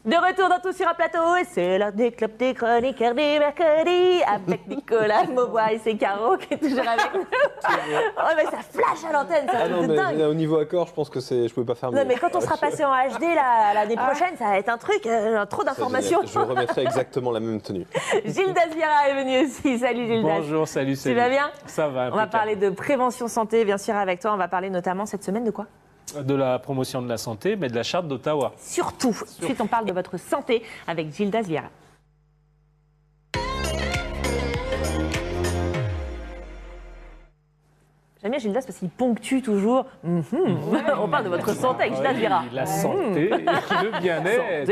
De retour dans Tout sur un plateau, et c'est l'heure des clubs des chroniqueurs du mercredi avec Nicolas Maubois et c'est Caro qui est toujours avec nous. Oh mais ça flash à l'antenne, c'est un truc de dingue. Au niveau accord, je pense que je pouvais pas faire mieux. Non mais quand on sera passé en HD l'année prochaine, ça va être un truc, trop d'informations. Je remettrai exactement la même tenue. Gilles Dasviera est venu aussi, salut Gilles. Bonjour, salut. Tu vas bien? Ça va. On va parler de prévention santé, bien sûr avec toi, on va parler notamment cette semaine de quoi? De la promotion de la santé, mais de la charte d'Ottawa. Surtout. Ensuite, on parle de votre santé avec Gilles Dasviera. J'aime bien Gilles Das parce qu'il ponctue toujours. On parle de votre santé avec Gilles Dasviera. La santé, le bien-être.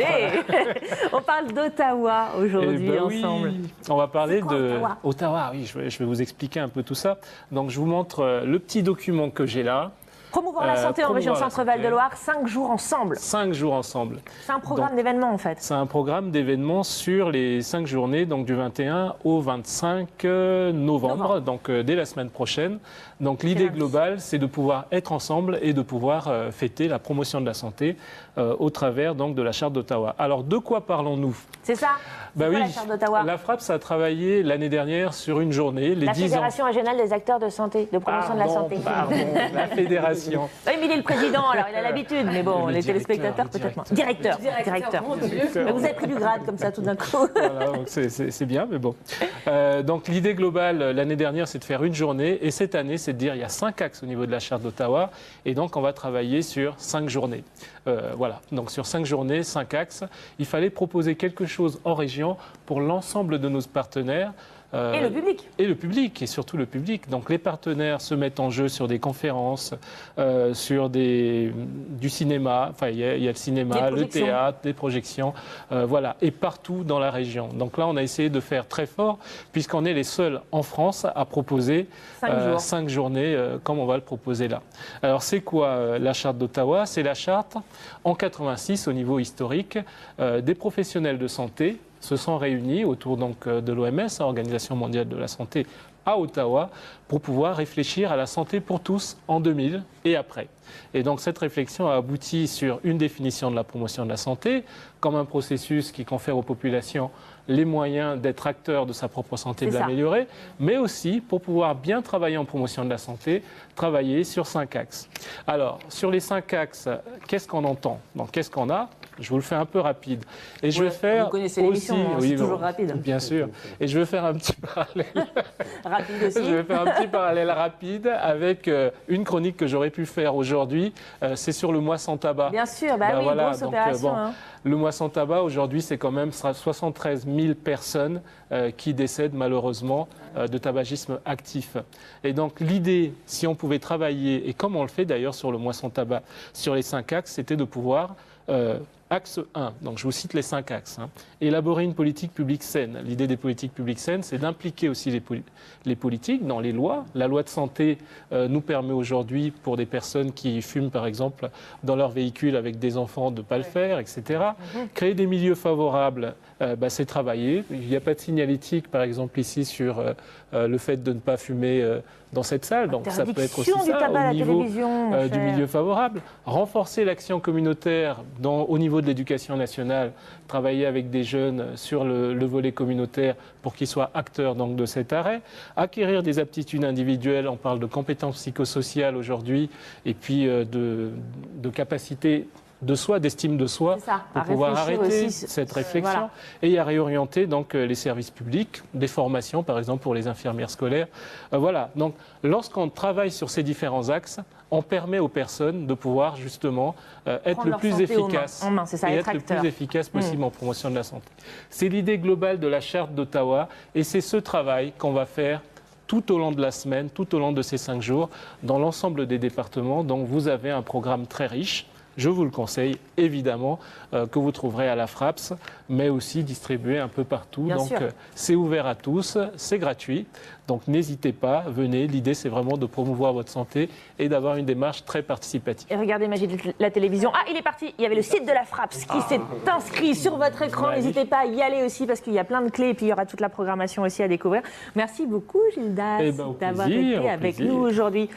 On parle d'Ottawa aujourd'hui ensemble. On va parler de Ottawa, oui, je vais vous expliquer un peu tout ça. Donc, je vous montre le petit document que j'ai là. Promouvoir la santé en région Centre-Val de Loire, 5 jours ensemble. 5 jours ensemble. C'est un programme d'événements en fait. C'est un programme d'événements sur les 5 journées, donc du 21 au 25 novembre, donc dès la semaine prochaine. Donc l'idée globale, c'est de pouvoir être ensemble et de pouvoir fêter la promotion de la santé au travers donc de la Charte d'Ottawa. Alors de quoi parlons-nous? C'est ça? Bah oui, la Charte d'Ottawa? La FRAPS a travaillé l'année dernière sur une journée. La Fédération régionale des acteurs de santé, de promotion de la santé. Pardon, la fédération. Oui, mais il est le président, alors il a l'habitude. Mais bon, les téléspectateurs peut-être moins. Directeur. Mais vous avez pris du grade comme ça tout d'un coup. Voilà, c'est bien, mais bon. Donc l'idée globale l'année dernière, c'est de faire une journée. Et cette année, c'est de dire il y a 5 axes au niveau de la Charte d'Ottawa. Et donc on va travailler sur 5 journées. Voilà, donc sur 5 journées, 5 axes. Il fallait proposer quelque chose en région pour l'ensemble de nos partenaires. Et le public. Et le public, et surtout le public. Donc les partenaires se mettent en jeu sur des conférences, sur du cinéma, enfin il y a le cinéma, le théâtre, des projections, voilà, et partout dans la région. Donc là on a essayé de faire très fort, puisqu'on est les seuls en France à proposer 5 journées comme on va le proposer là. Alors c'est quoi la Charte d'Ottawa? C'est la charte en 86 au niveau historique des professionnels de santé se sont réunis autour donc, de l'OMS, Organisation mondiale de la santé, à Ottawa, pour pouvoir réfléchir à la santé pour tous en 2000 et après. Et donc cette réflexion a abouti sur une définition de la promotion de la santé, comme un processus qui confère aux populations les moyens d'être acteurs de sa propre santé, de l'améliorer, mais aussi pour pouvoir bien travailler en promotion de la santé, travailler sur 5 axes. Alors, sur les 5 axes, qu'est-ce qu'on entend? Donc, qu'est-ce qu'on a? Je vous le fais un peu rapide. Et je vais faire vous connaissez l'émission, c'est toujours rapide. Bien sûr. Et je vais faire un petit parallèle. Rapide aussi. Je vais faire un petit parallèle rapide avec une chronique que j'aurais pu faire aujourd'hui. C'est sur le mois sans tabac. Bien sûr, oui, voilà, grosse opération. Le mois sans tabac, aujourd'hui, c'est quand même 73 000 personnes qui décèdent malheureusement de tabagisme actif. Et donc l'idée, si on pouvait travailler, et comme on le fait d'ailleurs sur le mois sans tabac, sur les 5 axes, c'était de pouvoir... Axe 1, donc je vous cite les 5 axes. Élaborer une politique publique saine. L'idée des politiques publiques saines, c'est d'impliquer aussi les politiques dans les lois. La loi de santé nous permet aujourd'hui, pour des personnes qui fument par exemple dans leur véhicule avec des enfants, de ne pas le faire, etc. Créer des milieux favorables, c'est travailler. Il n'y a pas de signalétique par exemple ici sur le fait de ne pas fumer dans cette salle. Donc ça peut être aussi ça au niveau du milieu favorable. Renforcer l'action communautaire au niveau de l'éducation nationale, travailler avec des jeunes sur le volet communautaire pour qu'ils soient acteurs donc, de cet arrêt. Acquérir des aptitudes individuelles, on parle de compétences psychosociales aujourd'hui, et puis de capacités de soi, d'estime de soi, pour pouvoir arrêter cette réflexion. Voilà. Et à réorienter donc, les services publics, des formations par exemple pour les infirmières scolaires. Voilà, donc lorsqu'on travaille sur ces différents axes, on permet aux personnes de pouvoir justement être le plus efficace et être le plus efficace possible en promotion de la santé. C'est l'idée globale de la Charte d'Ottawa et c'est ce travail qu'on va faire tout au long de la semaine, tout au long de ces 5 jours, dans l'ensemble des départements. Donc vous avez un programme très riche. Je vous le conseille, évidemment, que vous trouverez à la FRAPS, mais aussi distribué un peu partout. Donc, c'est ouvert à tous, c'est gratuit. Donc, n'hésitez pas, venez. L'idée, c'est vraiment de promouvoir votre santé et d'avoir une démarche très participative. Et regardez, Magie de la télévision. Ah, il est parti. Il y avait le site de la FRAPS qui s'est inscrit sur votre écran. N'hésitez pas à y aller aussi parce qu'il y a plein de clés et puis il y aura toute la programmation aussi à découvrir. Merci beaucoup, Gilles Das, d'avoir été avec nous aujourd'hui.